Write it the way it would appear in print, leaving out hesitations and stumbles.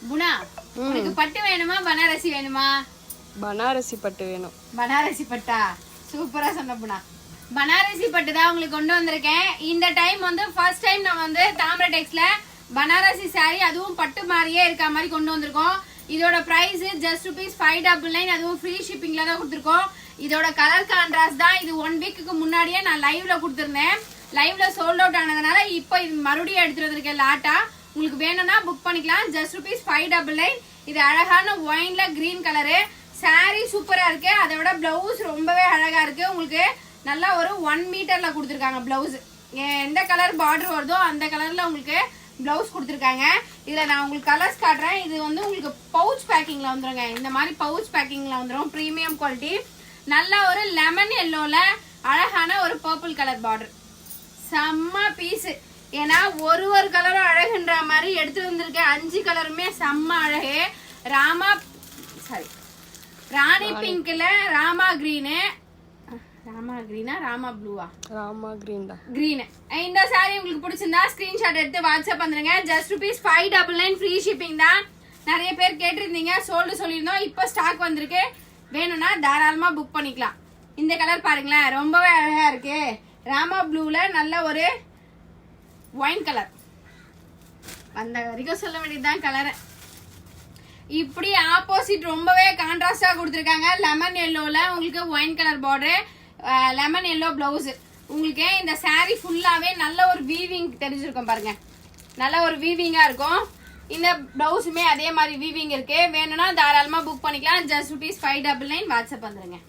குணா, உங்களுக்கு பட்டு வேணுமா பனாரசி வேணுமா? பனாரசி பட்டு வேணும். பனாரசி பட்டா? சூப்பரா சொன்ன குணா. பனாரசி பட்டு தான் உங்களுக்கு கொண்டு வந்திருக்கேன். இந்த டைம் வந்து ஃபர்ஸ்ட் டைம் நான் வந்து தாமரை டெக்ஸ்ல பனாரசி சாரி அதுவும் பட்டு மாதிரியே இருக்க மாதிரி கொண்டு வந்திருக்கோம். இதோட பிரைஸ் ஜஸ்ட் ₹599. அதுவும் ஃப்ரீ ஷிப்பிங்ல தான் கொடுத்துருக்கோம். இதோட கலர் கான்ட்ராஸ்ட் தான். இது 1 வீக்குக்கு முன்னாடியே நான் லைவ்ல கொடுத்துருந்தேன். லைவ்ல சோல்ட் அவுட் ஆனதுனால இப்போ இது மறுபடியும் எடுத்துட்டு வந்திருக்கேன் லாட்டா. உங்களுக்கு வேணும்னா புக் பண்ணிக்கலாம். ஜஸ்ட் ₹599. இது அழகான ஒயின்ல கிரீன் கலரு. சாரி சூப்பரா இருக்கு. அதை விட பிளவுஸ் ரொம்பவே அழகா இருக்கு. உங்களுக்கு நல்லா ஒரு 1 மீட்டர்ல கொடுத்துருக்காங்க பிளவுஸ். எந்த கலர் பார்டர் வருதோ அந்த கலர்ல உங்களுக்கு பிளவுஸ் கொடுத்துருக்காங்க. இதுல நான் உங்களுக்கு கலர்ஸ் காட்டுறேன். இது வந்து உங்களுக்கு பவுச் பேக்கிங்ல வந்துருங்க. இந்த மாதிரி பவுச் பேக்கிங்ல வந்துடும். Premium quality. நல்ல ஒரு லெமன் எல்லோல அழகான ஒரு பர்பிள் கலர் பார்டர். செம்ம பீஸ். ஏன்னா ஒரு கலரும் அழகுன்ற மாதிரி எடுத்துட்டு வந்திருக்கேன். 5 கலருமே செம்ம அழகு. ராணி பிங்க்ல ராமா கிரீனு. ராமா கிரீனா ராமா ப்ளூவா? ராமா கிரீன் தான். கிரீன். இந்த சாரி உங்களுக்கு பிடிச்சிருந்தா ஸ்கிரீன்ஷாட் எடுத்து வாட்ஸ்அப் பண்ணுங்க. ஜஸ்ட் ₹599 ஃப்ரீ ஷிப்பிங் தான். நிறைய பேர் கேட்டிருந்தீங்க, சோல்டு சொல்லியிருந்தோம். இப்போ ஸ்டாக் வந்திருக்கு. வேணும்னா தாராளமா புக் பண்ணிக்கலாம். இந்த கலர் பாருங்களேன், ரொம்பவே அழகா இருக்கு. ராமா ப்ளூல நல்ல ஒரு ஒயின் கலர். அந்த வரைக்கும் சொல்ல வேண்டியதுதான் கலரை. இப்படி ஆப்போசிட் ரொம்பவே கான்ட்ராஸ்டா கொடுத்துருக்காங்க. லெமன் எல்லோல உங்களுக்கு wine colour border, lemon yellow blouse. உங்களுக்கு இந்த சாரி ஃபுல்லாவே நல்ல ஒரு வீவிங் தெரிஞ்சிருக்கும் பாருங்க. நல்ல ஒரு வீவிங்கா இருக்கும். இந்த பிளவுஸுமே அதே மாதிரி வீவிங் இருக்கு. வேணும்னா தாராளமா புக் பண்ணிக்கலாம். ஜஸ்ட் ₹599 வாட்ஸ்அப் வந்துருங்க.